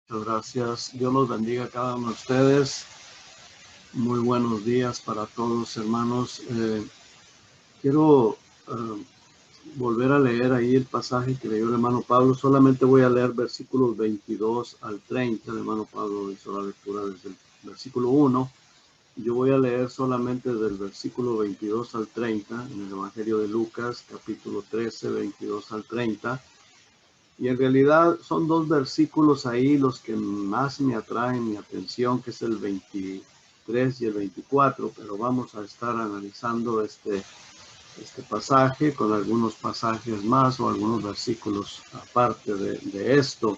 Muchas gracias. Dios los bendiga a cada uno de ustedes. Muy buenos días para todos, hermanos. Quiero volver a leer ahí el pasaje que leyó el hermano Pablo. Solamente voy a leer versículos 22 al 30. El hermano Pablo hizo la lectura desde el versículo 1. Yo voy a leer solamente del versículo 22 al 30 en el Evangelio de Lucas, capítulo 13, 22 al 30. Y en realidad son dos versículos ahí los que más me atraen mi atención, que es el 23 y el 24, pero vamos a estar analizando este pasaje con algunos pasajes más o algunos versículos aparte de esto.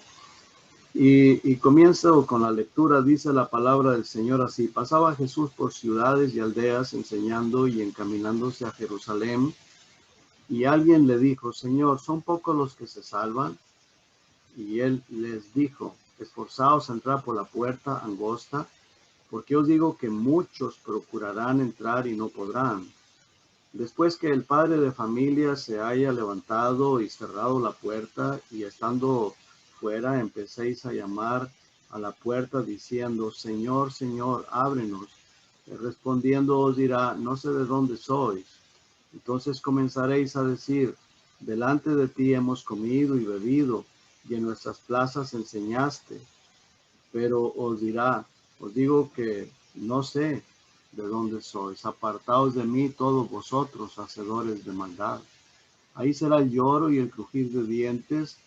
Y comienzo con la lectura. Dice la palabra del Señor así: pasaba Jesús por ciudades y aldeas enseñando y encaminándose a Jerusalén, y alguien le dijo: Señor, ¿son pocos los que se salvan? Y él les dijo: esforzaos a entrar por la puerta angosta, porque os digo que muchos procurarán entrar y no podrán. Después que el padre de familia se haya levantado y cerrado la puerta, y estando fuera empecéis a llamar a la puerta diciendo: Señor, Señor, ábrenos. Respondiendo os dirá: no sé de dónde sois. Entonces comenzaréis a decir: delante de ti hemos comido y bebido, y en nuestras plazas enseñaste. Pero os dirá: os digo que no sé de dónde sois. Apartaos de mí todos vosotros, hacedores de maldad. Ahí será el lloro y el crujir de dientes,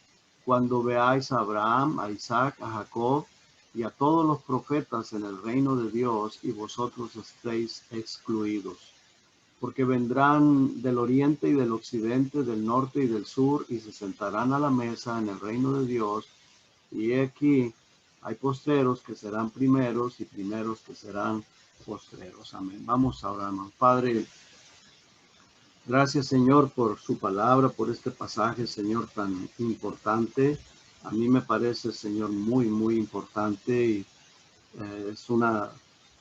cuando veáis a Abraham, a Isaac, a Jacob y a todos los profetas en el reino de Dios, y vosotros estéis excluidos. Porque vendrán del oriente y del occidente, del norte y del sur, y se sentarán a la mesa en el reino de Dios. Y aquí hay postreros que serán primeros, y primeros que serán postreros. Amén. Vamos a orar, hermano. Padre, gracias, Señor, por su palabra, por este pasaje, Señor, tan importante. A mí me parece, Señor, muy, muy importante, y es una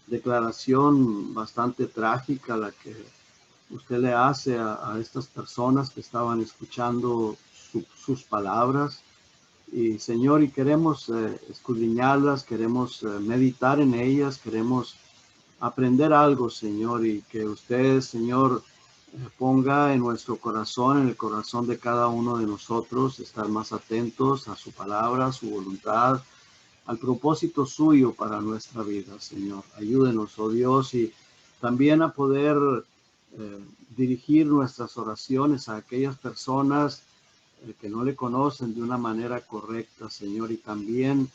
declaración bastante trágica la que usted le hace a estas personas que estaban escuchando sus palabras. Y Señor, y queremos escudriñarlas, queremos meditar en ellas, queremos aprender algo, Señor, y que usted, Señor, ponga en nuestro corazón, en el corazón de cada uno de nosotros, estar más atentos a su palabra, a su voluntad, al propósito suyo para nuestra vida, Señor. Ayúdenos, oh Dios, y también a poder eh, dirigir nuestras oraciones a aquellas personas que no le conocen de una manera correcta, Señor, y también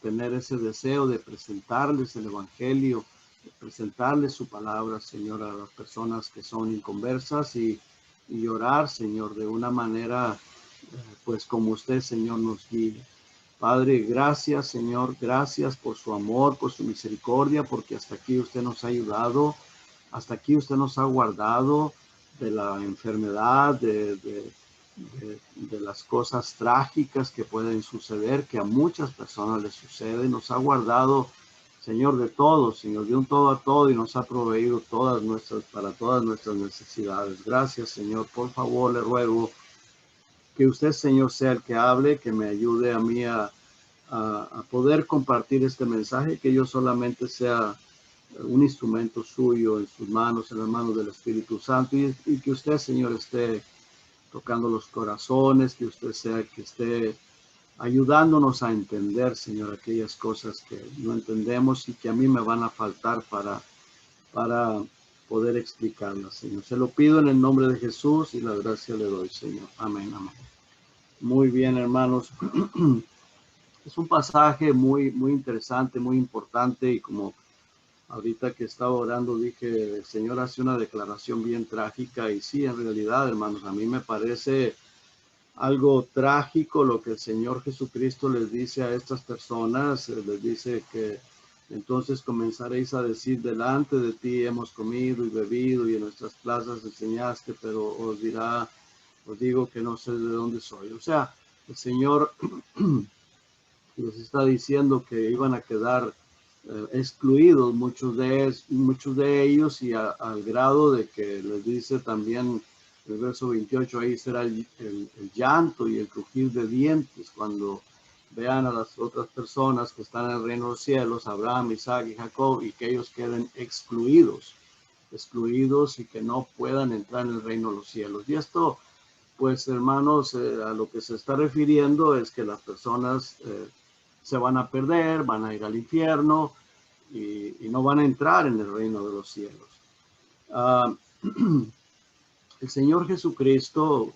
tener ese deseo de presentarles el Evangelio, de presentarles su palabra, Señor, a las personas que son inconversas, y orar, Señor, de una manera, pues como usted, Señor, nos guíe. Padre, gracias, Señor, gracias por su amor, por su misericordia, porque hasta aquí usted nos ha ayudado, hasta aquí usted nos ha guardado de la enfermedad, de las cosas trágicas que pueden suceder, que a muchas personas les sucede. Nos ha guardado, Señor, de todo, Señor, de un todo a todo, y nos ha proveído para todas nuestras necesidades. Gracias, Señor. Por favor, le ruego que usted, Señor, sea el que hable, que me ayude a mí a poder compartir este mensaje, que yo solamente sea un instrumento suyo en sus manos, en las manos del Espíritu Santo, y que usted, Señor, esté tocando los corazones, que usted sea el que esté ayudándonos a entender, Señor, aquellas cosas que no entendemos y que a mí me van a faltar para poder explicarlas, Señor. Se lo pido en el nombre de Jesús, y la gracia le doy, Señor. Amén, amén. Muy bien, hermanos. Es un pasaje muy, muy interesante, muy importante, y como ahorita que estaba orando dije, el Señor hace una declaración bien trágica, y sí, en realidad, hermanos, a mí me parece algo trágico lo que el Señor Jesucristo les dice a estas personas. Les dice que entonces comenzaréis a decir: delante de ti hemos comido y bebido, y en nuestras plazas enseñaste, pero os digo que no sé de dónde soy. O sea, el Señor les está diciendo que iban a quedar excluidos muchos de ellos, y al grado de que les dice también el verso 28, ahí será el llanto y el crujir de dientes, cuando vean a las otras personas que están en el reino de los cielos, Abraham, Isaac y Jacob, y que ellos queden excluidos y que no puedan entrar en el reino de los cielos. Y esto, pues hermanos, a lo que se está refiriendo es que las personas se van a perder, van a ir al infierno y no van a entrar en el reino de los cielos. El Señor Jesucristo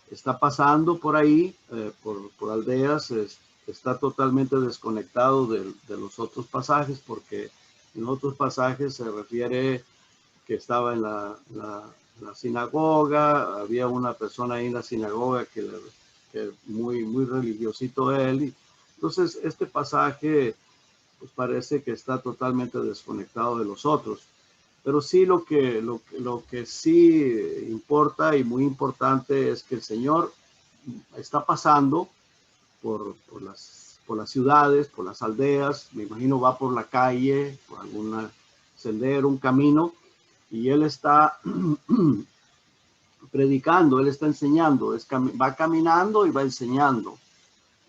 está pasando por ahí, por aldeas, está totalmente desconectado de los otros pasajes, porque en otros pasajes se refiere que estaba en la sinagoga, había una persona ahí en la sinagoga que muy religiosito él. Entonces, este pasaje pues parece que está totalmente desconectado de los otros. Pero sí lo que sí importa y muy importante es que el Señor está pasando por las ciudades, por las aldeas, me imagino va por la calle, por algún sendero, un camino, y Él está predicando, Él está enseñando, va caminando y va enseñando.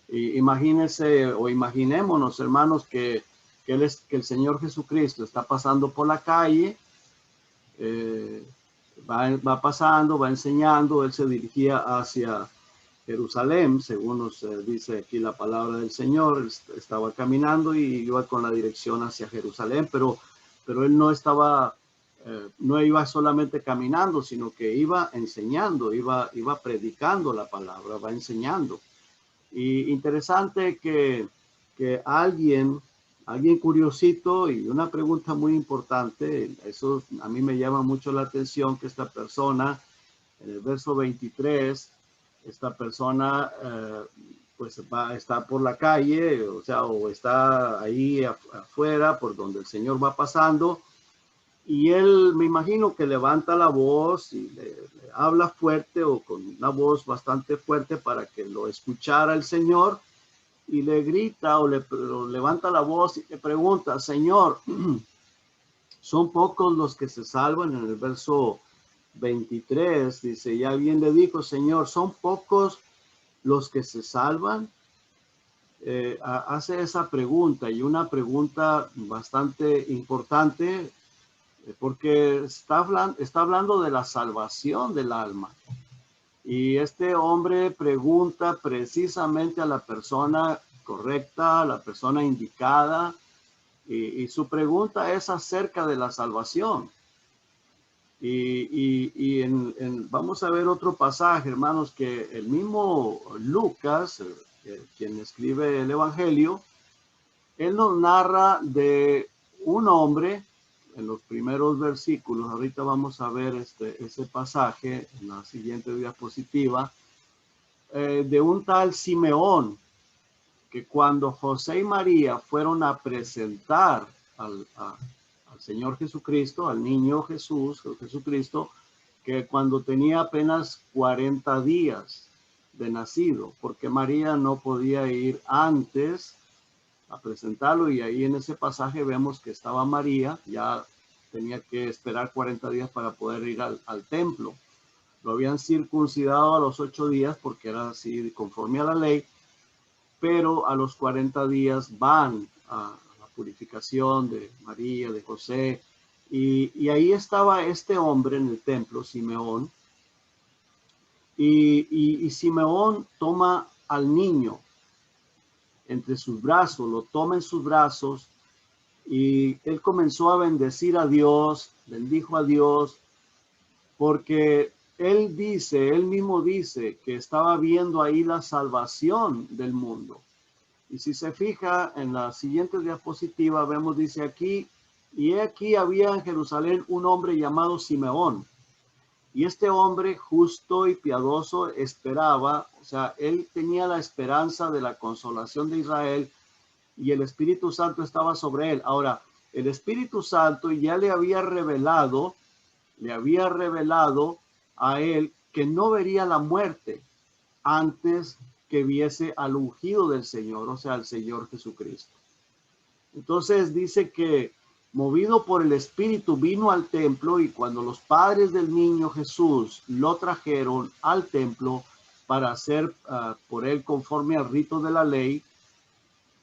Y imagínense o imaginémonos, hermanos, que el Señor Jesucristo está pasando por la calle, va pasando, va enseñando. Él se dirigía hacia Jerusalén, según nos dice aquí la palabra del Señor. Él estaba caminando y iba con la dirección hacia Jerusalén, pero él no estaba, no iba solamente caminando, sino que iba enseñando, iba predicando la palabra, va enseñando. Y interesante que alguien curiosito, y una pregunta muy importante, eso a mí me llama mucho la atención, que esta persona, en el verso 23, esta persona pues está por la calle, o está ahí afuera por donde el Señor va pasando, y él, me imagino que levanta la voz y le habla fuerte, o con una voz bastante fuerte, para que lo escuchara el Señor, y le grita o levanta la voz y le pregunta: Señor, ¿son pocos los que se salvan? En el verso 23 dice, y alguien le dijo: Señor, ¿son pocos los que se salvan? Hace esa pregunta, y una pregunta bastante importante, porque está hablando de la salvación del alma. Y este hombre pregunta precisamente a la persona correcta, a la persona indicada, y su pregunta es acerca de la salvación. Y vamos a ver otro pasaje, hermanos, que el mismo Lucas, quien escribe el Evangelio, él nos narra de un hombre en los primeros versículos. Ahorita vamos a ver ese pasaje en la siguiente diapositiva, de un tal Simeón, que cuando José y María fueron a presentar al Señor Jesucristo, al niño Jesucristo, que cuando tenía apenas 40 días de nacido, porque María no podía ir antes a presentarlo, y ahí en ese pasaje vemos que estaba María, ya tenía que esperar 40 días para poder ir al templo. Lo habían circuncidado a los 8 días porque era así conforme a la ley, pero a los 40 días van a la purificación de María, de José, y ahí estaba este hombre en el templo, Simeón, y Simeón toma al niño entre sus brazos, lo toma en sus brazos, y él comenzó a bendecir a Dios, bendijo a Dios, porque él mismo dice que estaba viendo ahí la salvación del mundo. Y si se fija en la siguiente diapositiva, vemos, dice aquí, y aquí había en Jerusalén un hombre llamado Simeón. Y este hombre justo y piadoso esperaba, o sea, él tenía la esperanza de la consolación de Israel, y el Espíritu Santo estaba sobre él. Ahora, el Espíritu Santo ya le había revelado a él que no vería la muerte antes que viese al ungido del Señor, o sea, al Señor Jesucristo. Entonces dice que, movido por el Espíritu, vino al templo, y cuando los padres del niño Jesús lo trajeron al templo para hacer por él conforme al rito de la ley,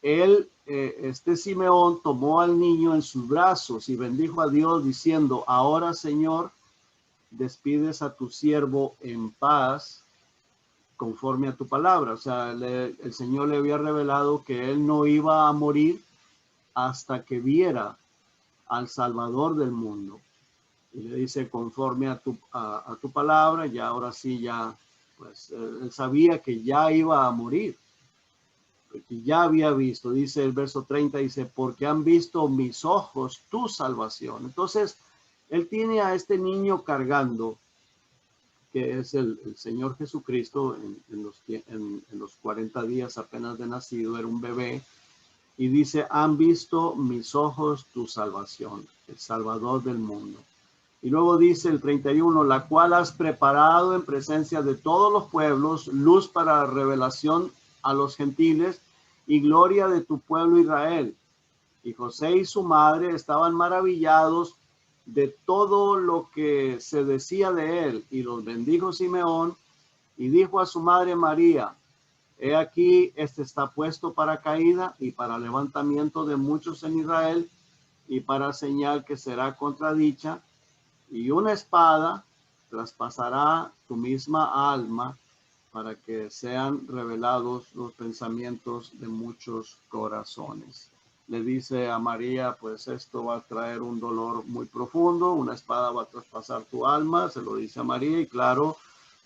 este Simeón tomó al niño en sus brazos y bendijo a Dios diciendo, ahora Señor, despides a tu siervo en paz conforme a tu palabra. O sea, el Señor le había revelado que él no iba a morir hasta que viera al Salvador del mundo. Y le dice, conforme a tu palabra, ya ahora sí, ya, pues él sabía que ya iba a morir, porque ya había visto, dice el verso 30, dice, porque han visto mis ojos tu salvación. Entonces, él tiene a este niño cargando, que es el Señor Jesucristo, en los 40 días apenas de nacido, era un bebé, y dice, han visto mis ojos tu salvación, el Salvador del mundo. Y luego dice el 31, la cual has preparado en presencia de todos los pueblos, luz para revelación a los gentiles y gloria de tu pueblo Israel. Y José y su madre estaban maravillados de todo lo que se decía de él. Y los bendijo Simeón y dijo a su madre María, he aquí, este está puesto para caída y para levantamiento de muchos en Israel y para señal que será contradicha, y una espada traspasará tu misma alma para que sean revelados los pensamientos de muchos corazones. Le dice a María, pues esto va a traer un dolor muy profundo, una espada va a traspasar tu alma, se lo dice a María, y claro,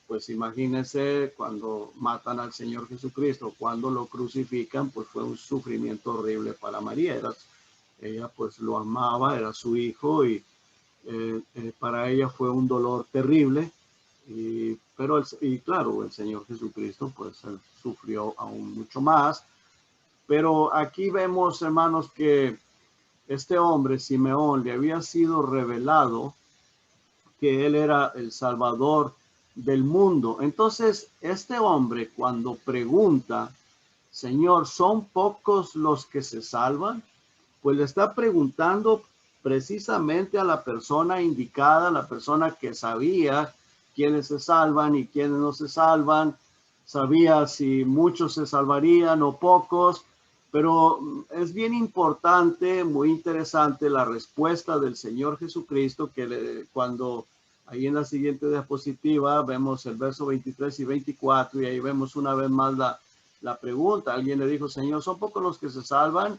pues imagínense cuando matan al Señor Jesucristo, cuando lo crucifican, pues fue un sufrimiento horrible para María. Ella pues lo amaba, era su hijo, y para ella fue un dolor terrible, pero claro, el Señor Jesucristo pues él sufrió aún mucho más. Pero aquí vemos, hermanos, que este hombre, Simeón, le había sido revelado que él era el Salvador del mundo. Entonces, este hombre cuando pregunta, Señor, ¿son pocos los que se salvan? Pues le está preguntando precisamente a la persona indicada, la persona que sabía quiénes se salvan y quiénes no se salvan, sabía si muchos se salvarían o pocos, pero es bien importante, muy interesante la respuesta del Señor Jesucristo, que cuando ahí en la siguiente diapositiva vemos el verso 23 y 24, y ahí vemos una vez más la pregunta. Alguien le dijo, Señor, ¿son pocos los que se salvan?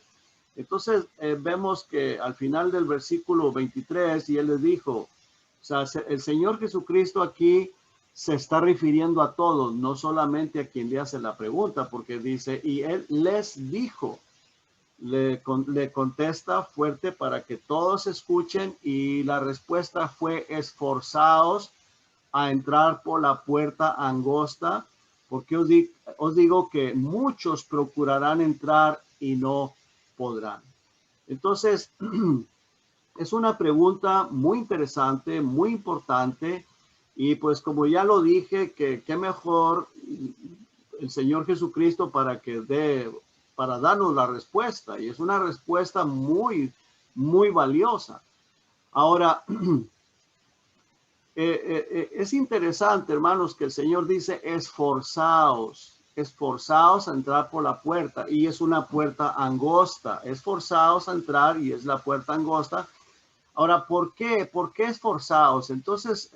Entonces vemos que al final del versículo 23, y él les dijo, o sea, el Señor Jesucristo aquí se está refiriendo a todos, no solamente a quien le hace la pregunta, porque dice, y él les dijo, le contesta fuerte para que todos escuchen, y la respuesta fue, esforzaos a entrar por la puerta angosta, porque os digo que muchos procurarán entrar y no podrán. Entonces, es una pregunta muy interesante, muy importante, y pues como ya lo dije, que qué mejor el Señor Jesucristo para darnos la respuesta, y es una respuesta muy, muy valiosa. Ahora, es interesante, hermanos, que el Señor dice, esforzaos a entrar por la puerta, y es una puerta angosta, esforzaos a entrar y es la puerta angosta. Ahora, ¿por qué? ¿Por qué esforzaos? Entonces,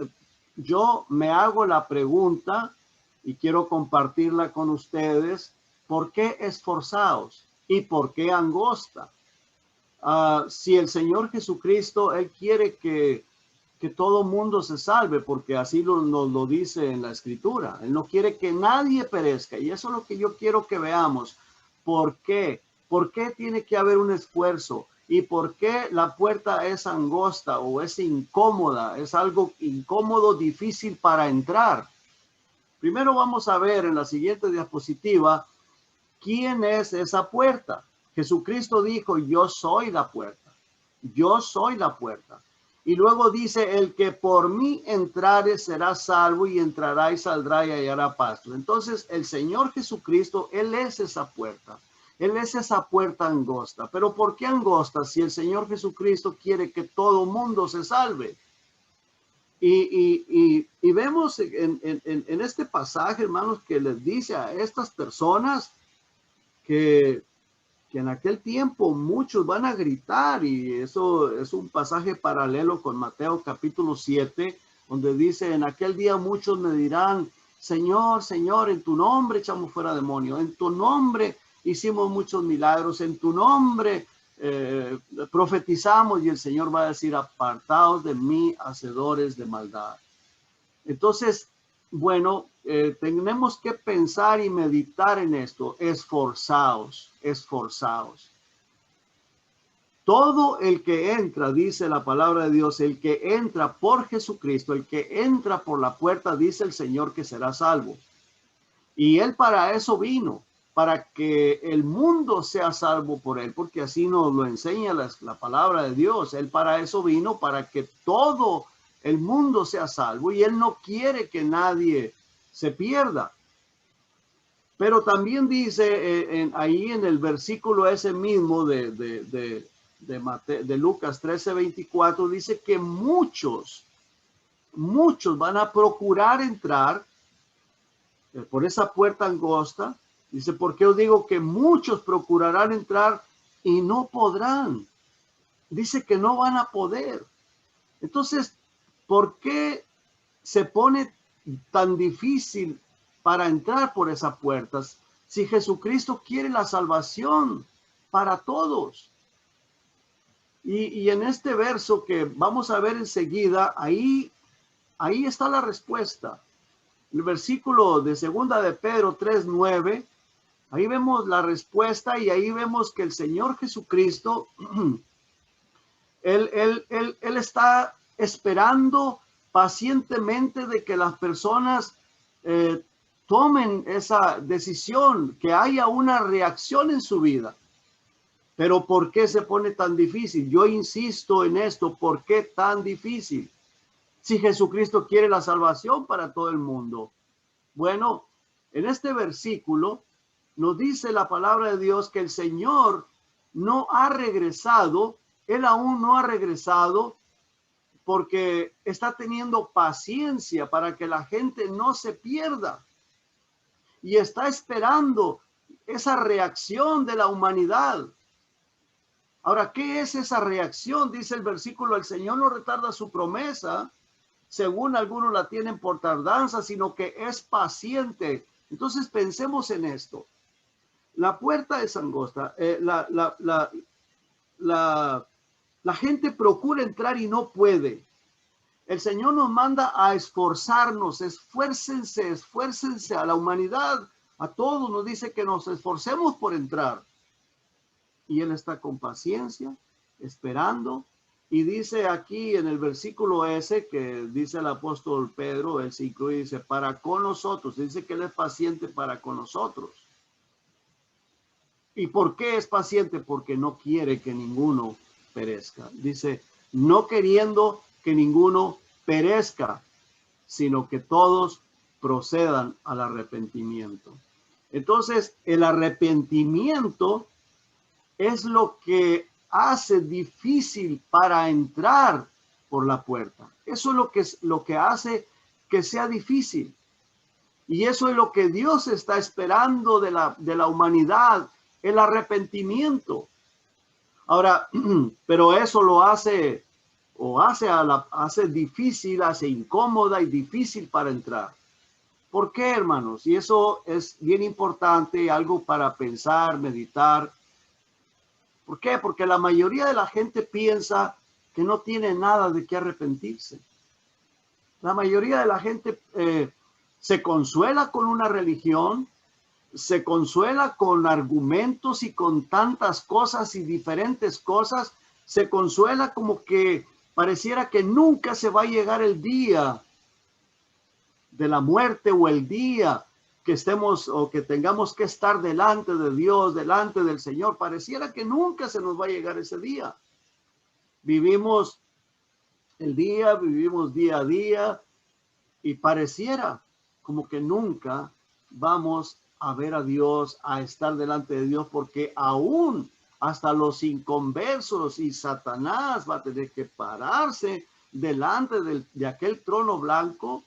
yo me hago la pregunta y quiero compartirla con ustedes, ¿por qué esforzaos? ¿Y por qué angosta? Si el Señor Jesucristo, Él quiere que todo mundo se salve, porque así nos lo dice en la Escritura. Él no quiere que nadie perezca, y eso es lo que yo quiero que veamos. ¿Por qué? ¿Por qué tiene que haber un esfuerzo? ¿Y por qué la puerta es angosta o es incómoda? Es algo incómodo, difícil para entrar. Primero vamos a ver en la siguiente diapositiva quién es esa puerta. Jesucristo dijo, yo soy la puerta. Yo soy la puerta. Y luego dice, el que por mí entrare será salvo, y entrará y saldrá y hallará pasto. Entonces el Señor Jesucristo, Él es esa puerta. Él es esa puerta angosta. Pero ¿por qué angosta si el Señor Jesucristo quiere que todo mundo se salve? Y vemos en este pasaje, hermanos, que les dice a estas personas que que en aquel tiempo muchos van a gritar, y eso es un pasaje paralelo con Mateo capítulo 7, donde dice, en aquel día muchos me dirán, Señor, Señor, en tu nombre echamos fuera demonios, en tu nombre hicimos muchos milagros, en tu nombre profetizamos, y el Señor va a decir, apartaos de mí, hacedores de maldad. Entonces, bueno, tenemos que pensar y meditar en esto. Esforzaos, esforzaos. Todo el que entra, dice la palabra de Dios, el que entra por Jesucristo, el que entra por la puerta, dice el Señor que será salvo. Y Él para eso vino, para que el mundo sea salvo por Él, porque así nos lo enseña la palabra de Dios. Él para eso vino, para que todo el mundo sea salvo, y Él no quiere que nadie se pierda. Pero también dice ahí en el versículo ese mismo de Lucas 13:24, dice que muchos van a procurar entrar por esa puerta angosta. Dice, porque os digo que muchos procurarán entrar y no podrán. Dice que no van a poder. Entonces, ¿por qué se pone tan difícil para entrar por esas puertas si Jesucristo quiere la salvación para todos? Y en este verso que vamos a ver enseguida, ahí está la respuesta. El versículo de segunda de Pedro 3:9, ahí vemos la respuesta, y ahí vemos que el Señor Jesucristo, él está esperando pacientemente de que las personas tomen esa decisión, que haya una reacción en su vida. Pero ¿por qué se pone tan difícil? Yo insisto en esto, ¿por qué tan difícil? Si Jesucristo quiere la salvación para todo el mundo. Bueno, en este versículo nos dice la palabra de Dios que el Señor no ha regresado, Él aún no ha regresado, porque está teniendo paciencia para que la gente no se pierda. Y está esperando esa reacción de la humanidad. Ahora, ¿qué es esa reacción? Dice el versículo, el Señor no retarda su promesa, según algunos la tienen por tardanza, sino que es paciente. Entonces pensemos en esto. La puerta es angosta. La gente procura entrar y no puede. El Señor nos manda a esforzarnos. Esfuércense a la humanidad. A todos nos dice que nos esforcemos por entrar. Y Él está con paciencia, esperando. Y dice aquí en el versículo ese que dice el apóstol Pedro, él se incluye, dice, para con nosotros. Dice que Él es paciente para con nosotros. ¿Y por qué es paciente? Porque no quiere que ninguno perezca. Dice, no queriendo que ninguno perezca, sino que todos procedan al arrepentimiento. Entonces, el arrepentimiento es lo que hace difícil para entrar por la puerta. Eso es lo que hace que sea difícil. Y eso es lo que Dios está esperando de la humanidad, el arrepentimiento. Ahora, pero eso lo hace, hace difícil, hace incómoda y difícil para entrar. ¿Por qué, hermanos? Y eso es bien importante, algo para pensar, meditar. ¿Por qué? Porque la mayoría de la gente piensa que no tiene nada de qué arrepentirse. La mayoría de la gente se consuela con una religión, se consuela con argumentos y con tantas cosas y diferentes cosas. Se consuela como que pareciera que nunca se va a llegar el día de la muerte o el día que estemos o que tengamos que estar delante de Dios, delante del Señor. Pareciera que nunca se nos va a llegar ese día. Vivimos el día, vivimos día a día, y pareciera como que nunca vamos a ver a Dios, a estar delante de Dios, porque aún hasta los inconversos y Satanás va a tener que pararse delante de aquel trono blanco,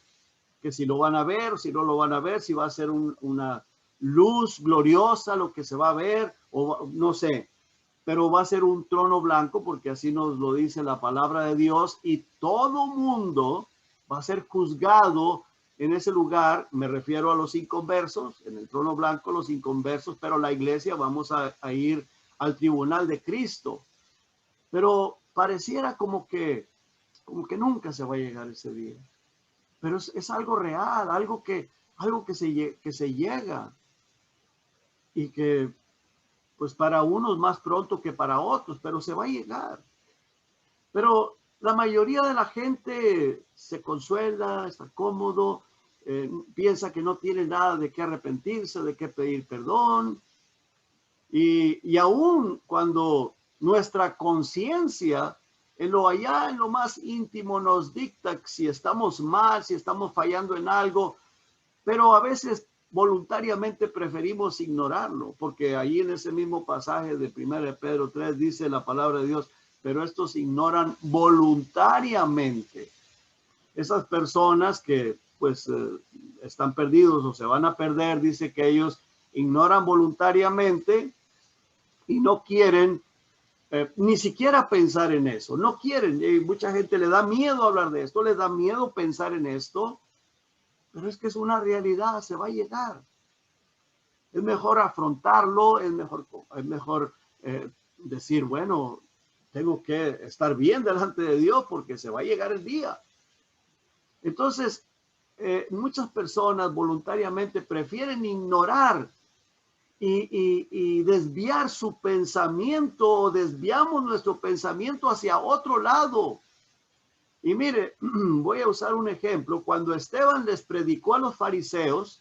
que si lo van a ver, si no lo van a ver, si va a ser una luz gloriosa lo que se va a ver, o no sé, pero va a ser un trono blanco porque así nos lo dice la palabra de Dios, y todo mundo va a ser juzgado en ese lugar. Me refiero a los inconversos, en el trono blanco los inconversos, pero la iglesia vamos a ir al tribunal de Cristo. Pero pareciera como que nunca se va a llegar ese día. Pero es algo real, algo que se llega, y que pues para unos más pronto que para otros, pero se va a llegar. Pero la mayoría de la gente se consuela, está cómodo, piensa que no tiene nada de qué arrepentirse, de qué pedir perdón. Y aún cuando nuestra conciencia en lo más íntimo nos dicta si estamos mal, si estamos fallando en algo, pero a veces voluntariamente preferimos ignorarlo, porque ahí en ese mismo pasaje de 1 Pedro 3 dice la palabra de Dios, pero estos ignoran voluntariamente. Esas personas que pues están perdidos o se van a perder, dice que ellos ignoran voluntariamente y no quieren ni siquiera pensar en eso, no quieren. Mucha gente le da miedo hablar de esto, les da miedo pensar en esto, pero es que es una realidad, se va a llegar. Es mejor afrontarlo, es mejor decir, bueno, tengo que estar bien delante de Dios porque se va a llegar el día. Entonces, muchas personas voluntariamente prefieren ignorar y desviar su pensamiento, desviamos nuestro pensamiento hacia otro lado. Y mire, voy a usar un ejemplo. Cuando Esteban les predicó a los fariseos,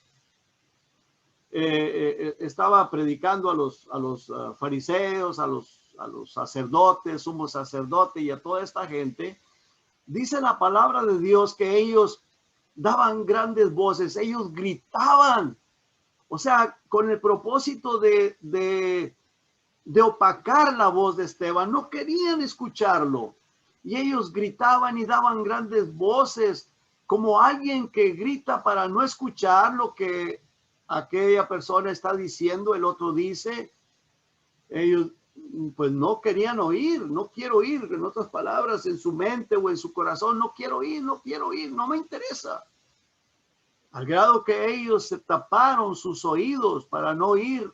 estaba predicando a los fariseos, a los sacerdotes, sumo sacerdote y a toda esta gente, dice la palabra de Dios que ellos daban grandes voces, ellos gritaban, o sea, con el propósito de opacar la voz de Esteban. No querían escucharlo. Y ellos gritaban y daban grandes voces, como alguien que grita para no escuchar lo que aquella persona está diciendo, el otro dice. Ellos pues no querían oír, no quiero oír, en otras palabras, en su mente o en su corazón, no quiero oír, no me interesa. Al grado que ellos se taparon sus oídos para no oír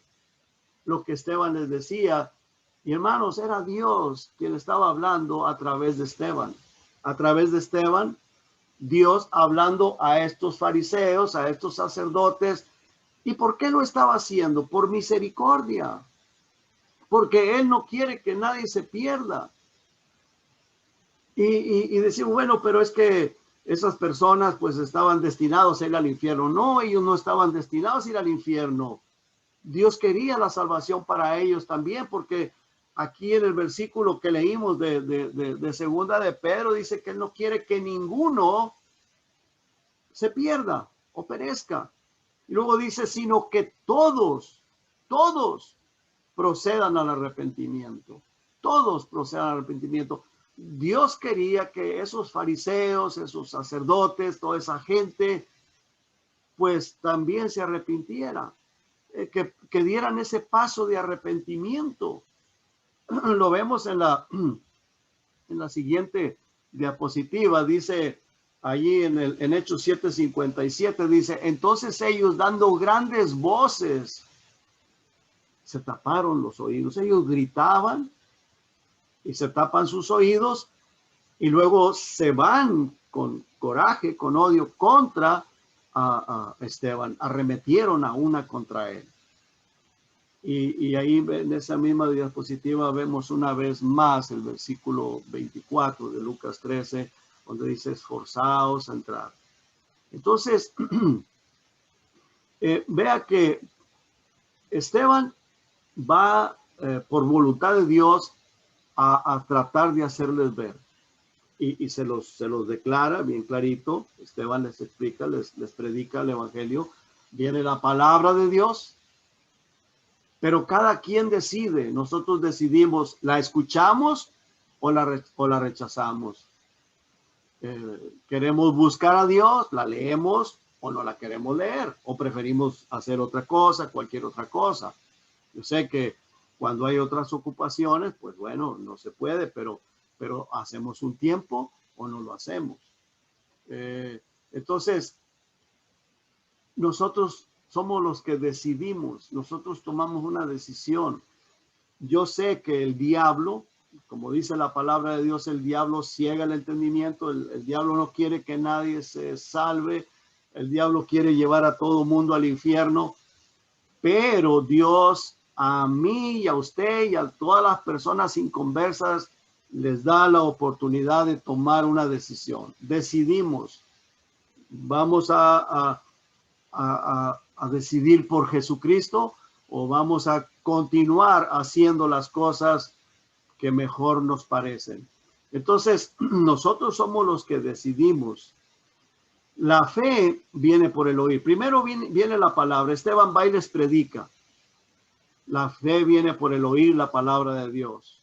lo que Esteban les decía. Y hermanos, era Dios quien estaba hablando a través de Esteban. A través de Esteban, Dios hablando a estos fariseos, a estos sacerdotes. ¿Y por qué lo estaba haciendo? Por misericordia. Porque Él no quiere que nadie se pierda. Y decir, bueno, pero es que esas personas pues estaban destinados a ir al infierno. No, ellos no estaban destinados a ir al infierno. Dios quería la salvación para ellos también, porque aquí en el versículo que leímos de segunda de Pedro dice que Él no quiere que ninguno se pierda o perezca. Y luego dice, sino que todos procedan al arrepentimiento. Todos procedan al arrepentimiento. Dios quería que esos fariseos, esos sacerdotes, toda esa gente, pues también se arrepintiera. Que dieran ese paso de arrepentimiento. Lo vemos en la siguiente diapositiva. Dice allí en Hechos 7:57, dice, entonces ellos dando grandes voces se taparon los oídos. Ellos gritaban y se tapan sus oídos y luego se van con coraje, con odio contra a Esteban, arremetieron a una contra él. Y ahí en esa misma diapositiva vemos una vez más el versículo 24 de Lucas 13, donde dice, esforzaos a entrar. Entonces, vea que Esteban va por voluntad de Dios a tratar de hacerles ver. Y se los declara bien clarito. Esteban les explica, les predica el evangelio. Viene la palabra de Dios, pero cada quien decide. Nosotros decidimos, ¿la escuchamos o la rechazamos? Queremos buscar a Dios, la leemos o no la queremos leer, o preferimos hacer otra cosa, cualquier otra cosa. Yo sé que cuando hay otras ocupaciones, pues bueno, no se puede, pero hacemos un tiempo o no lo hacemos. Entonces, nosotros somos los que decidimos, nosotros tomamos una decisión. Yo sé que el diablo, como dice la palabra de Dios, el diablo ciega el entendimiento, el diablo no quiere que nadie se salve, el diablo quiere llevar a todo mundo al infierno, pero Dios a mí y a usted y a todas las personas inconversas les da la oportunidad de tomar una decisión. Decidimos, vamos a decidir por Jesucristo o vamos a continuar haciendo las cosas que mejor nos parecen. Entonces, nosotros somos los que decidimos. La fe viene por el oír. Primero viene la palabra. Esteban Bailes predica. La fe viene por el oír la palabra de Dios.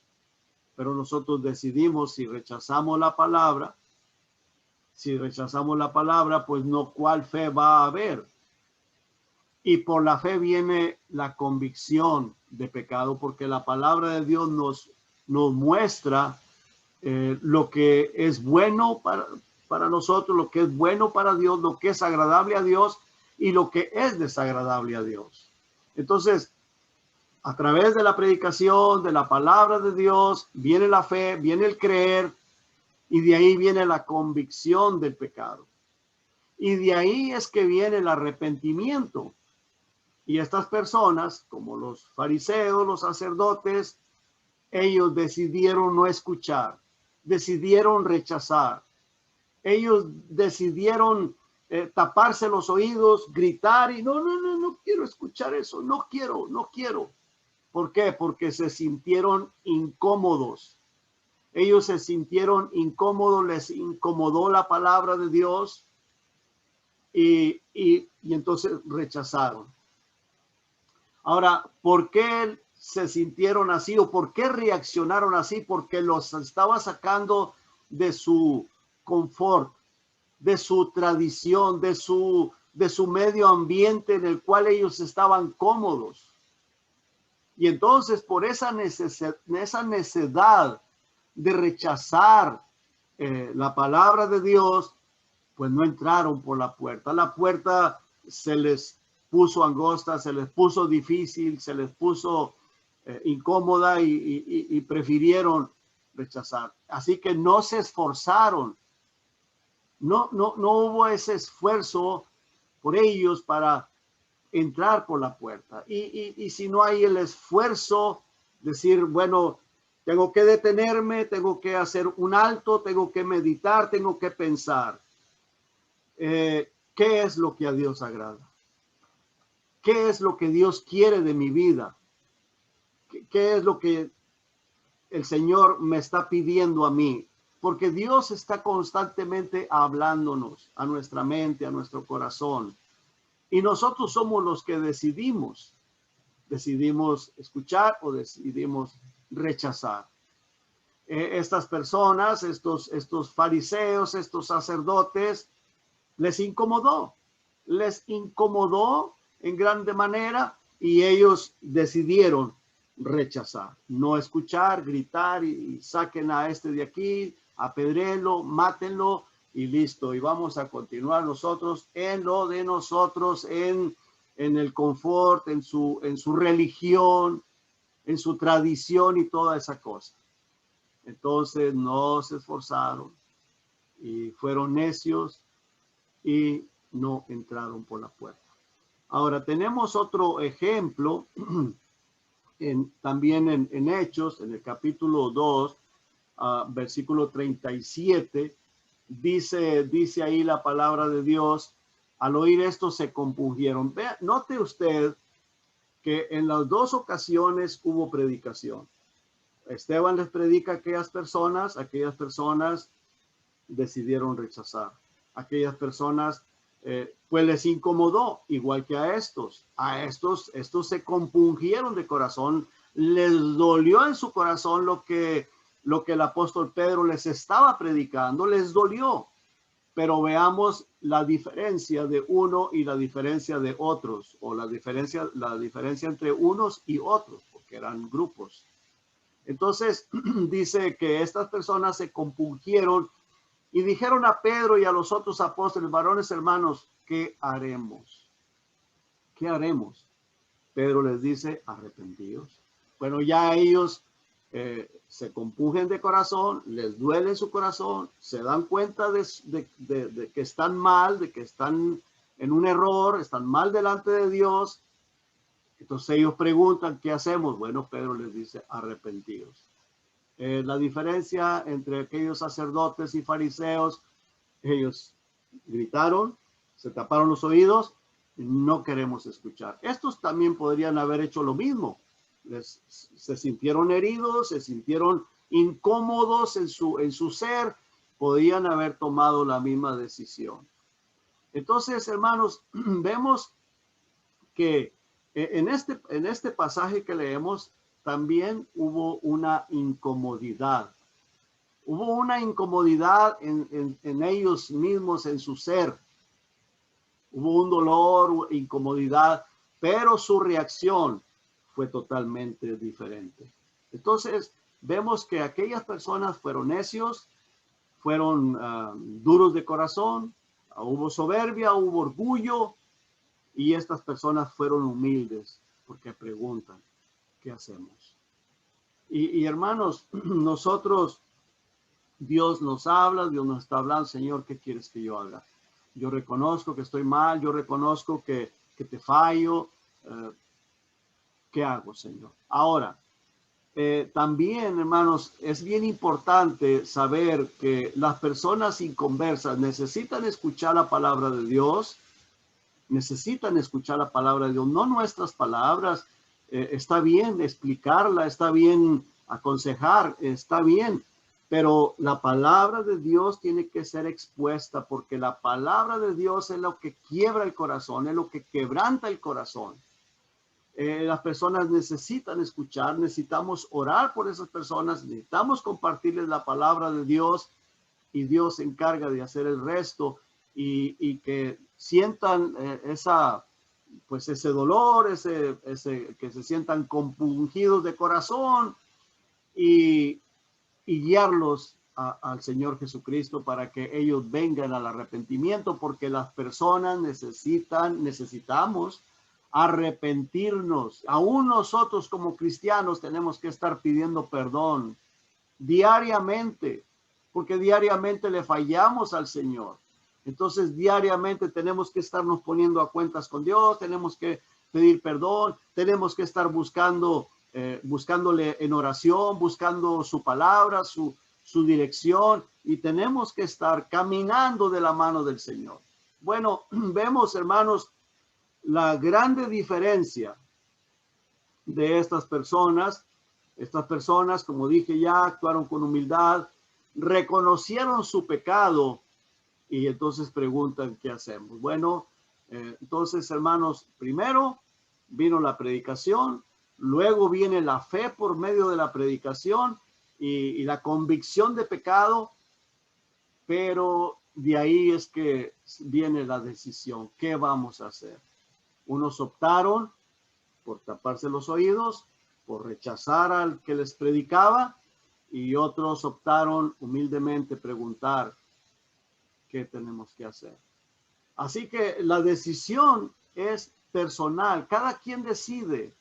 Pero nosotros decidimos si rechazamos la palabra. Si rechazamos la palabra, pues no, ¿cuál fe va a haber? Y por la fe viene la convicción de pecado, porque la palabra de Dios nos muestra lo que es bueno para nosotros, lo que es bueno para Dios, lo que es agradable a Dios y lo que es desagradable a Dios. Entonces, a través de la predicación de la palabra de Dios, viene la fe, viene el creer y de ahí viene la convicción del pecado. Y de ahí es que viene el arrepentimiento. Y estas personas, como los fariseos, los sacerdotes, ellos decidieron no escuchar, decidieron rechazar. Ellos decidieron taparse los oídos, gritar y no quiero escuchar eso, no quiero. ¿Por qué? Porque se sintieron incómodos. Ellos se sintieron incómodos, les incomodó la palabra de Dios y entonces rechazaron. Ahora, ¿por qué se sintieron así o por qué reaccionaron así? Porque los estaba sacando de su confort, de su tradición, de su medio ambiente en el cual ellos estaban cómodos. Y entonces por esa necedad de rechazar la palabra de Dios, pues no entraron por la puerta. La puerta se les puso angosta, se les puso difícil, se les puso incómoda y prefirieron rechazar. Así que no se esforzaron. No hubo ese esfuerzo por ellos para entrar por la puerta. Y si no hay el esfuerzo, decir, bueno, tengo que detenerme, tengo que hacer un alto, tengo que meditar, tengo que pensar. ¿Qué es lo que a Dios agrada? ¿Qué es lo que Dios quiere de mi vida? ¿Qué es lo que el Señor me está pidiendo a mí? Porque Dios está constantemente hablándonos a nuestra mente, a nuestro corazón. Y nosotros somos los que decidimos. Decidimos escuchar o decidimos rechazar. Estas personas, estos fariseos, estos sacerdotes, les incomodó en grande manera y ellos decidieron rechazar, no escuchar, gritar y saquen a este de aquí, apedréenlo, mátenlo y listo. Y vamos a continuar nosotros en lo de nosotros, en el confort, en su religión, en su tradición y toda esa cosa. Entonces no se esforzaron y fueron necios y no entraron por la puerta. Ahora tenemos otro ejemplo también en Hechos, en el capítulo 2, versículo 37, dice ahí la palabra de Dios, al oír esto se compungieron. Vea, note usted que en las dos ocasiones hubo predicación. Esteban les predica a aquellas personas decidieron rechazar. Aquellas personas pues les incomodó, igual que a estos estos se compungieron de corazón, les dolió en su corazón lo que el apóstol Pedro les estaba predicando, les dolió. pero veamos la diferencia de uno y la diferencia de otros, o la diferencia entre unos y otros, porque eran grupos. Entonces dice que estas personas se compungieron y dijeron a Pedro y a los otros apóstoles, varones hermanos, ¿qué haremos? ¿Qué haremos? Pedro les dice, arrepentidos. Bueno, ya ellos se compungen de corazón, les duele su corazón, se dan cuenta de que están mal, de que están en un error, están mal delante de Dios. Entonces ellos preguntan, ¿qué hacemos? Bueno, Pedro les dice, arrepentidos. La diferencia entre aquellos sacerdotes y fariseos, ellos gritaron, se taparon los oídos, no queremos escuchar. Estos también podrían haber hecho lo mismo. Se sintieron heridos, se sintieron incómodos en su ser, podían haber tomado la misma decisión. Entonces, hermanos, vemos que en este pasaje que leemos también hubo una incomodidad. Hubo una incomodidad en ellos mismos, en su ser. Hubo un dolor, incomodidad, pero su reacción fue totalmente diferente. Entonces, vemos que aquellas personas fueron necios, fueron duros de corazón, hubo soberbia, hubo orgullo, y estas personas fueron humildes porque preguntan, ¿qué hacemos? Y hermanos, nosotros, Dios nos habla, Dios nos está hablando, Señor, ¿qué quieres que yo haga? Yo reconozco que estoy mal, yo reconozco que te fallo. ¿Qué hago, Señor? Ahora, también, hermanos, es bien importante saber que las personas inconversas necesitan escuchar la palabra de Dios, necesitan escuchar la palabra de Dios, no nuestras palabras. Está bien explicarla, está bien aconsejar, está bien, pero la palabra de Dios tiene que ser expuesta, porque la palabra de Dios es lo que quiebra el corazón, es lo que quebranta el corazón. Las personas necesitan escuchar, necesitamos orar por esas personas, necesitamos compartirles la palabra de Dios, y Dios se encarga de hacer el resto, y que sientan ese dolor, que se sientan compungidos de corazón, y guiarlos al Señor Jesucristo para que ellos vengan al arrepentimiento, porque las personas necesitamos arrepentirnos. Aún nosotros como cristianos tenemos que estar pidiendo perdón diariamente, porque diariamente le fallamos al Señor. Entonces diariamente tenemos que estarnos poniendo a cuentas con Dios, tenemos que pedir perdón, tenemos que estar buscándole en oración, buscando su palabra, su dirección, y tenemos que estar caminando de la mano del Señor. Bueno, vemos, hermanos, la grande diferencia de estas personas. Estas personas, como dije ya, actuaron con humildad, reconocieron su pecado, y entonces preguntan, ¿qué hacemos? Bueno, entonces, hermanos, primero vino la predicación, luego viene la fe por medio de la predicación y la convicción de pecado, pero de ahí es que viene la decisión, ¿qué vamos a hacer? Unos optaron por taparse los oídos, por rechazar al que les predicaba, y otros optaron humildemente preguntar, ¿qué tenemos que hacer? Así que la decisión es personal, cada quien decide.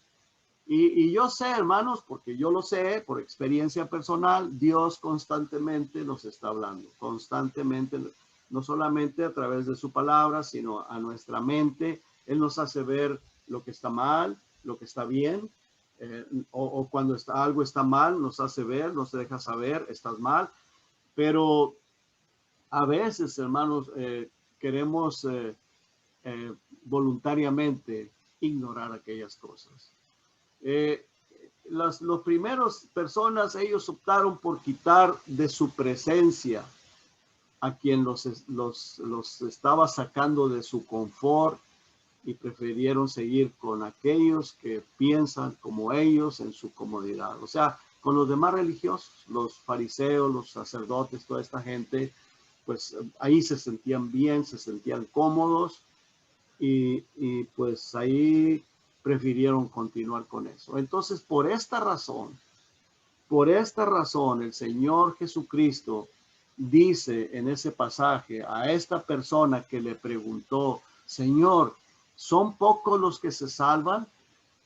Y yo sé, hermanos, porque yo lo sé por experiencia personal, Dios constantemente nos está hablando, constantemente, no solamente a través de su palabra, sino a nuestra mente. Él nos hace ver lo que está mal, lo que está bien, o cuando algo está mal, nos hace ver, nos deja saber, estás mal. Pero a veces, hermanos, queremos voluntariamente ignorar aquellas cosas. Los primeros personas, ellos optaron por quitar de su presencia a quien los estaba sacando de su confort, y prefirieron seguir con aquellos que piensan como ellos en su comodidad. O sea, con los demás religiosos, los fariseos, los sacerdotes, toda esta gente, pues ahí se sentían bien, se sentían cómodos y pues ahí prefirieron continuar con eso. Entonces, por esta razón, el Señor Jesucristo dice en ese pasaje a esta persona que le preguntó, Señor, ¿son pocos los que se salvan?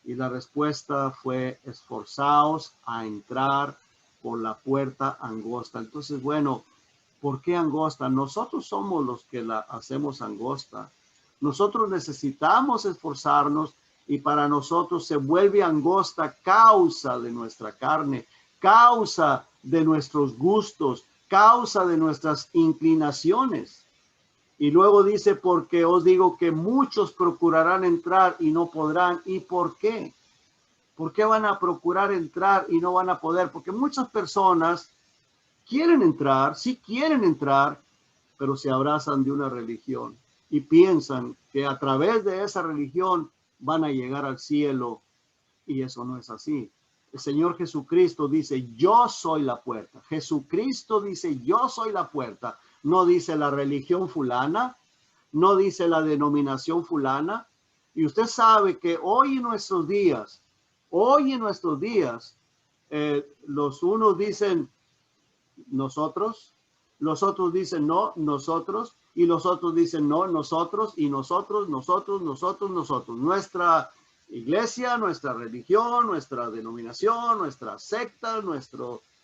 Y la respuesta fue, esforzaos a entrar por la puerta angosta. Entonces, bueno, ¿por qué angosta? Nosotros somos los que la hacemos angosta. Nosotros necesitamos esforzarnos y para nosotros se vuelve angosta causa de nuestra carne, causa de nuestros gustos, causa de nuestras inclinaciones. Y luego dice, porque os digo que muchos procurarán entrar y no podrán. ¿Y por qué? ¿Por qué van a procurar entrar y no van a poder? Porque muchas personas quieren entrar, sí quieren entrar, pero se abrazan de una religión y piensan que a través de esa religión van a llegar al cielo, y eso no es así. El Señor Jesucristo dice, yo soy la puerta. Jesucristo dice, yo soy la puerta. No dice la religión fulana, no dice la denominación fulana. Y usted sabe que hoy en nuestros días, los unos dicen nosotros, los otros dicen no, nosotros, y los otros dicen no, nosotros, y nosotros. Nuestra iglesia, nuestra religión, nuestra denominación, nuestra secta,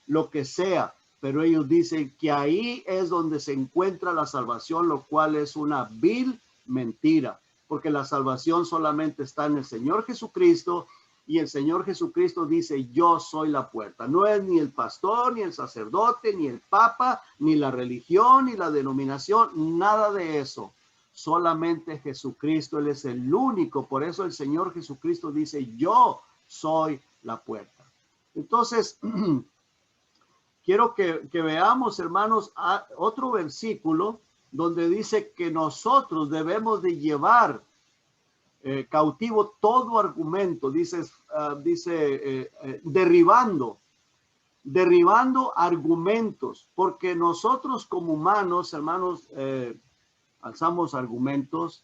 lo que sea. Pero ellos dicen que ahí es donde se encuentra la salvación, lo cual es una vil mentira, porque la salvación solamente está en el Señor Jesucristo. Y el Señor Jesucristo dice, yo soy la puerta. No es ni el pastor, ni el sacerdote, ni el papa, ni la religión, ni la denominación, nada de eso. Solamente Jesucristo, Él es el único. Por eso el Señor Jesucristo dice, yo soy la puerta. Entonces, quiero que veamos, hermanos, otro versículo donde dice que nosotros debemos de llevar cautivo todo argumento, derribando argumentos, porque nosotros como humanos, hermanos, alzamos argumentos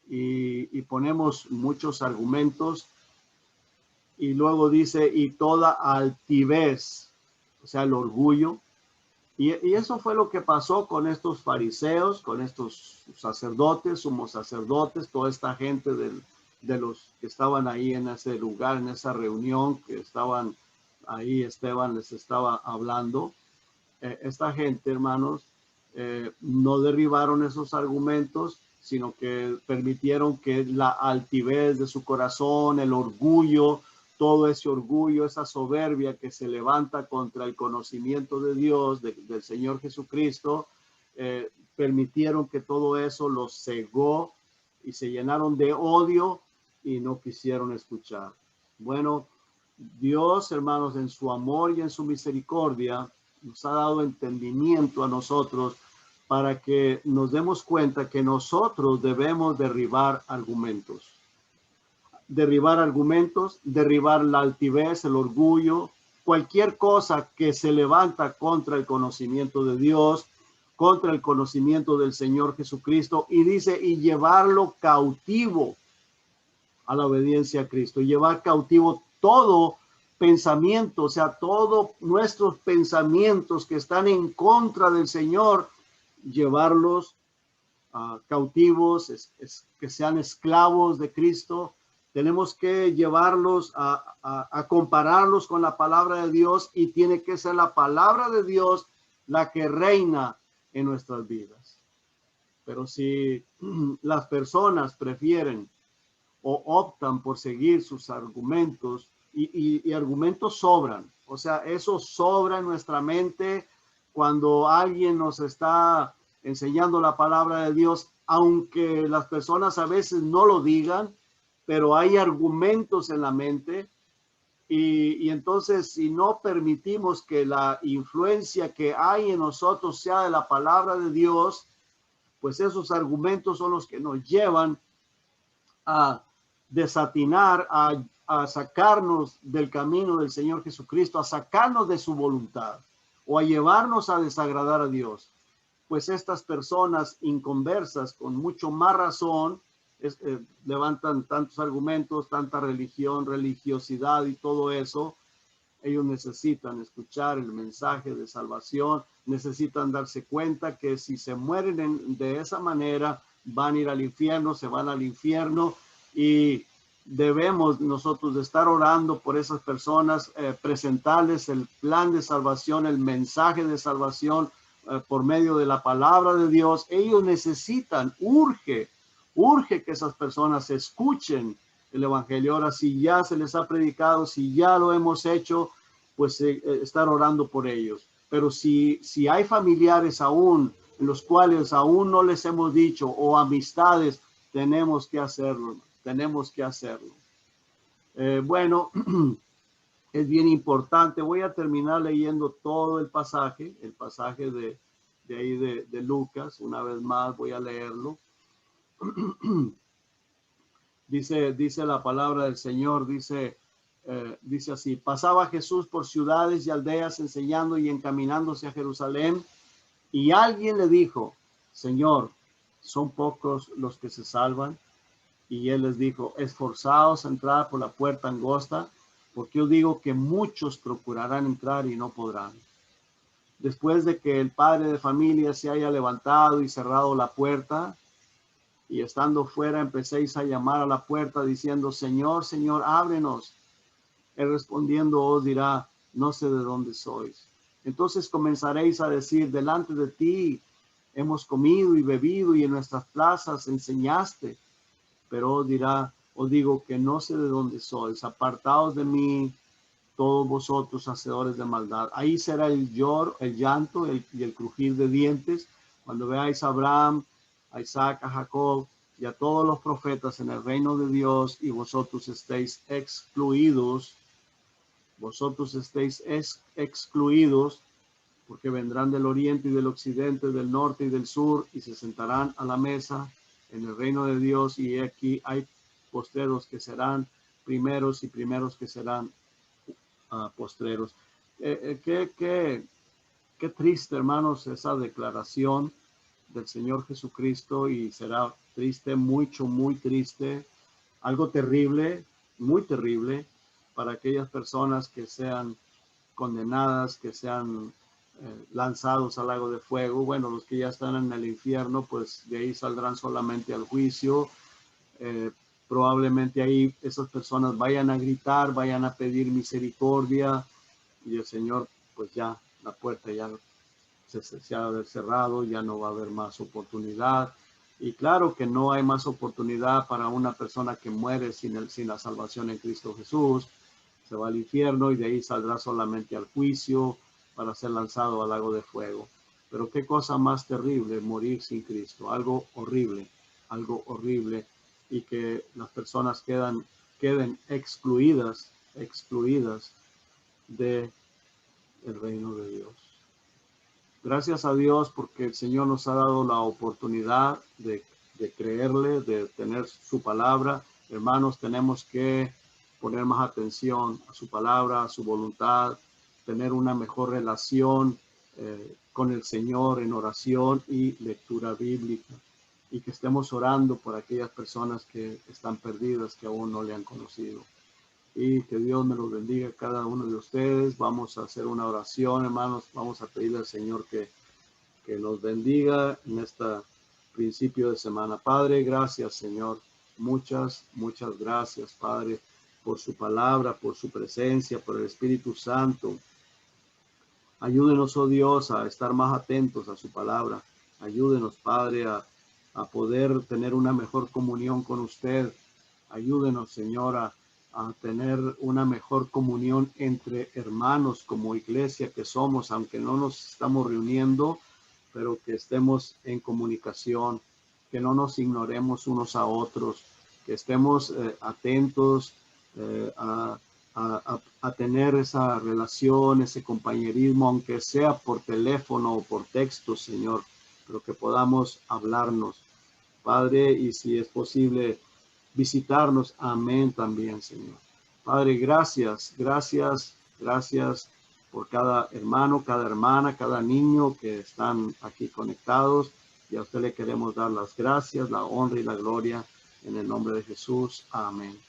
y ponemos muchos argumentos, y luego dice, y toda altivez, o sea, el orgullo. Y eso fue lo que pasó con estos fariseos, con estos sacerdotes, sumos sacerdotes, toda esta gente de los que estaban ahí en ese lugar, en esa reunión que estaban ahí, Esteban les estaba hablando. Esta gente, hermanos, no derribaron esos argumentos, sino que permitieron que la altivez de su corazón, el orgullo, todo ese orgullo, esa soberbia que se levanta contra el conocimiento de Dios, del Señor Jesucristo, permitieron que todo eso los cegó y se llenaron de odio y no quisieron escuchar. Bueno, Dios, hermanos, en su amor y en su misericordia, nos ha dado entendimiento a nosotros para que nos demos cuenta que nosotros debemos derribar argumentos, derribar la altivez, el orgullo, cualquier cosa que se levanta contra el conocimiento de Dios, contra el conocimiento del Señor Jesucristo, y dice, y llevarlo cautivo a la obediencia a Cristo, llevar cautivo todo pensamiento, o sea, todos nuestros pensamientos que están en contra del Señor, llevarlos cautivos, que sean esclavos de Cristo. Tenemos que llevarlos a compararlos con la palabra de Dios, y tiene que ser la palabra de Dios la que reina en nuestras vidas. Pero si las personas prefieren o optan por seguir sus argumentos, y argumentos sobran, o sea, eso sobra en nuestra mente cuando alguien nos está enseñando la palabra de Dios, aunque las personas a veces no lo digan, pero hay argumentos en la mente, y entonces si no permitimos que la influencia que hay en nosotros sea de la palabra de Dios, pues esos argumentos son los que nos llevan a desatinar, a sacarnos del camino del Señor Jesucristo, a sacarnos de su voluntad, o a llevarnos a desagradar a Dios. pues estas personas inconversas con mucho más razón levantan tantos argumentos, tanta religión, religiosidad y todo eso. Ellos necesitan escuchar el mensaje de salvación, necesitan darse cuenta que si se mueren de esa manera, van a ir al infierno, se van al infierno, y debemos nosotros de estar orando por esas personas, presentarles el plan de salvación, el mensaje de salvación por medio de la palabra de Dios. Ellos necesitan, urge que esas personas escuchen el evangelio. Ahora, si ya se les ha predicado, si ya lo hemos hecho, pues estar orando por ellos. Pero si hay familiares aún en los cuales aún no les hemos dicho, o amistades, tenemos que hacerlo. Bueno, es bien importante. Voy a terminar leyendo todo el pasaje de ahí de Lucas. Una vez más voy a leerlo. Dice la palabra del Señor, dice así: pasaba Jesús por ciudades y aldeas enseñando y encaminándose a Jerusalén, y alguien le dijo: Señor, ¿son pocos los que se salvan? Y él les dijo: esforzaos a entrar por la puerta angosta, porque yo digo que muchos procurarán entrar y no podrán. Después de que el padre de familia se haya levantado y cerrado la puerta, y estando fuera empecéis a llamar a la puerta diciendo: Señor, Señor, ábrenos. Él respondiendo os dirá: no sé de dónde sois. Entonces comenzaréis a decir: delante de ti hemos comido y bebido, y en nuestras plazas enseñaste. Pero os dirá: os digo que no sé de dónde sois. Apartaos de mí, todos vosotros hacedores de maldad. Ahí será el lloro, el llanto y el crujir de dientes, cuando veáis a Abraham, a Isaac, a Jacob y a todos los profetas en el reino de Dios, y vosotros estéis excluidos. Vosotros estéis excluidos, porque vendrán del oriente y del occidente, del norte y del sur, y se sentarán a la mesa en el reino de Dios. Y aquí hay postreros que serán primeros, y primeros que serán postreros. Qué triste, hermanos, esa declaración del Señor Jesucristo, y será triste, mucho, muy triste, algo terrible, muy terrible, para aquellas personas que sean condenadas, que sean lanzados al lago de fuego. Bueno, los que ya están en el infierno, pues de ahí saldrán solamente al juicio. Probablemente ahí esas personas vayan a gritar, vayan a pedir misericordia, y el Señor, pues ya la puerta ya se ha de haber cerrado, ya no va a haber más oportunidad. Y claro que no hay más oportunidad para una persona que muere sin la salvación en Cristo Jesús. Se va al infierno y de ahí saldrá solamente al juicio para ser lanzado al lago de fuego. Pero qué cosa más terrible morir sin Cristo, algo horrible, y que las personas queden excluidas de el reino de Dios. Gracias a Dios porque el Señor nos ha dado la oportunidad de creerle, de tener su palabra. Hermanos, tenemos que poner más atención a su palabra, a su voluntad, tener una mejor relación con el Señor en oración y lectura bíblica, y que estemos orando por aquellas personas que están perdidas, que aún no le han conocido. Y que Dios me los bendiga a cada uno de ustedes. Vamos a hacer una oración, hermanos. Vamos a pedirle al Señor que nos bendiga en este principio de semana. Padre, gracias, Señor. Muchas gracias, Padre, por su palabra, por su presencia, por el Espíritu Santo. Ayúdenos, oh Dios, a estar más atentos a su palabra. Ayúdenos, Padre, a poder tener una mejor comunión con usted. Ayúdenos, Señor, a tener una mejor comunión entre hermanos como iglesia que somos, aunque no nos estamos reuniendo, pero que estemos en comunicación, que no nos ignoremos unos a otros, que estemos atentos a tener esa relación, ese compañerismo, aunque sea por teléfono o por texto, Señor, pero que podamos hablarnos, Padre, y si es posible, visitarnos. Amén también, Señor. Padre, gracias por cada hermano, cada hermana, cada niño que están aquí conectados. Y a usted le queremos dar las gracias, la honra y la gloria en el nombre de Jesús. Amén.